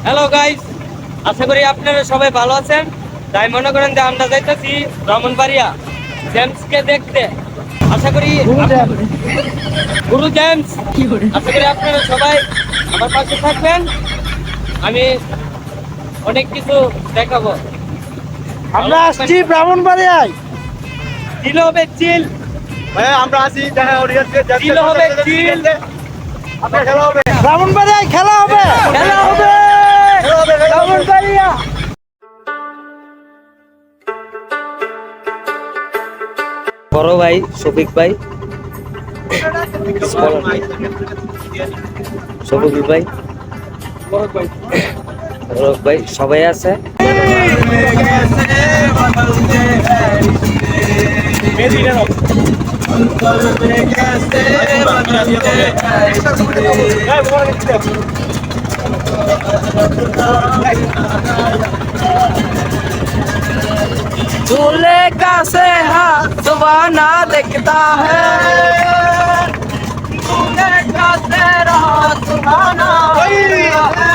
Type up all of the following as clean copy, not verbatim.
Hello guys, আশা করি আপনারা সবাই ভালো আছেন। তাই মনে করেন যে আমরা যাইতেছি ব্রাহ্মণবাড়িয়া জেমসকে দেখতে। আশা করি গুরু জেমস, আশা করি আপনারা সবাই আমার পাশে থাকবেন। আমি অনেক কিছু দেখাবো। আমরা আসছি ব্রাহ্মণবাড়িয়ায়। চিল হবে চিল, আমরা আসি দেখা চিল হবে চিল। খেলা হবে ব্রাহ্মণবাড়িয়ায়, খেলা হবে খেলা হবে ব্রাহ্মণবাড়িয়া। বড় ভাই শফিক ভাই, শফিক ভাই, রোক ভাই সবাই আছে। दूल्हे का से हाथ बना दिखता है, दूल्हे का से हाथ बना दिखता है।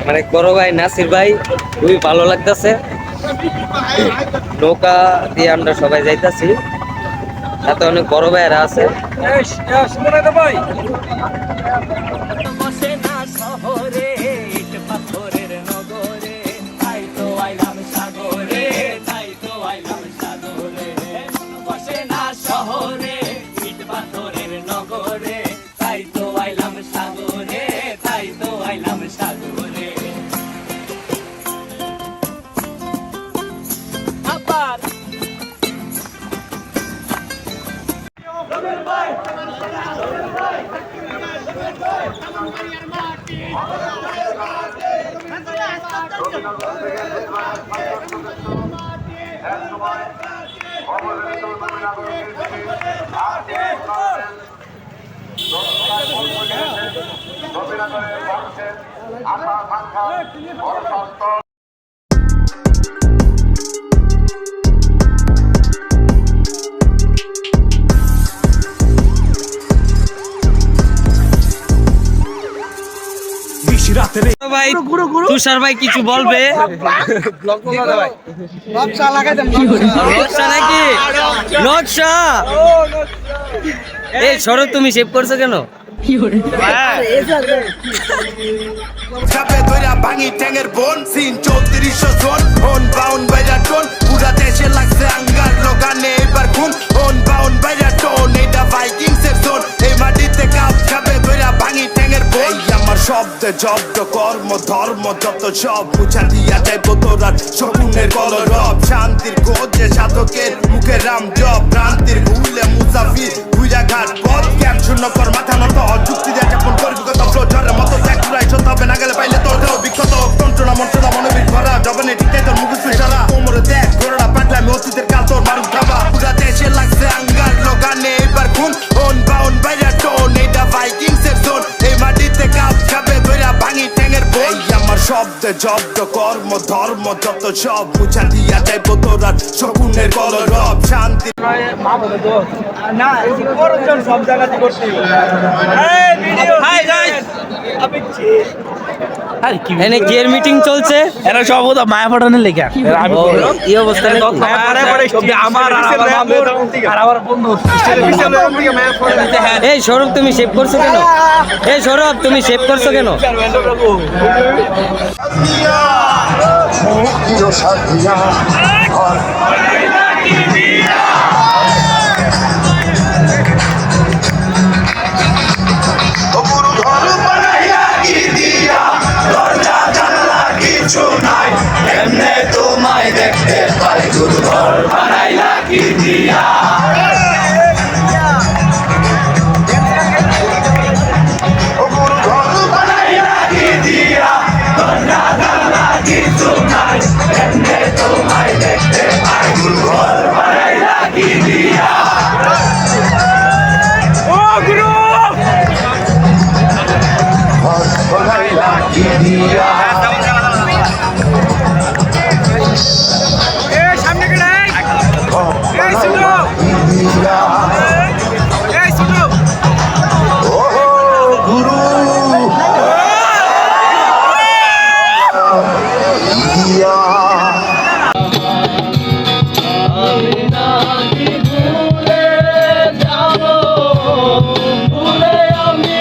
মানে বড় ভাই নাসির ভাই খুবই ভালো লাগতেছে। নৌকা দিয়ে আমরা সবাই যাইতাছি, সাথে অনেক বড় ভাইয়েরা আছে। বসে না শহরে ইট পাথরের নগরে, তাই তো আইলাম সাগরে, তাই তো আইলাম সাগরে। বসে না শহরে ইট পাথরের নগরে, তাই তো আইলাম সাগরে, তাই তো আইলাম সাগরে। আবার ভাই তুষার ভাই কিছু বলবে? নকশা নাকি? নকশা এই শরৎ, তুমি সেভ করছো কেন? চাপে ধইরা ভাঙি ট্যাঙের বোন, সিন 3400 জোন, ফোন বাউন বাইরা টোন, পুরা দেশে লাগছে আঙ্গার লোগানে এবার খুন, ফোন বাউন বাইরা টোন, এটা ভাইকিংসের জোন, এই মাটিতে কাপ চাপে ধইরা ভাঙি ট্যাঙের বোন। আমার শব্দে জব্দ কর্ম ধর্ম যত সব মুছা দিয়া যাইব তোরার শকুনের কলরব, শান্তির খোঁজে সাধকের মুখে রাম জপ, ভ্রান্তির ভুলে মুসাফির ঘুরা ঘাট পথ, জ্ঞান শূন্য কর মাথা নত, যুক্তি দিয়ে যাপন করবি কত ঝড়ের মতো ত্যাগরাই সত হবে না গেলে পাইলে তোর দেহ বিক্ষত, তন্ত্রণা মন্ত্রণা মনোবীর ভরা জবানে ঠিকঠাক তোর মুখে সারা, কোমরে দেখ ঘোড়া পাটলা আমি অতীতের কাল তোর মারুক খাবা, পুরা দেশে লাগছে আঙ্গার লোগানে এবার খুন, ফোন বাউন বাইরা টোন, এটা ভাইকিংসের জোন, এই মাটিতে কাপ খাবে ধইরা ভাঙি ট্যাঙের বোন। আমার শব্দে জব্দ কর্ম ধর্ম যত সব মুছা দিয়া যাইব তোরার শকুনের কলরব, শান্তি না সব জায়গাতে করছি। এখানে গিয়ার মিটিং চলছে, এরা সব মায়া পাঠানোর লেখা। ও, এই অবস্থা নাকি? এই সৌরভ, তুমি সেভ করছো কেন? এই সৌরভ, তুমি সেভ করছো কেন? তোমায় দেখতে পাই, গুরু ঘর বানাইলা কি দিয়া। তোমায় দেখতে পাই, গুরু ঘর বানাইলা ভুলে আমি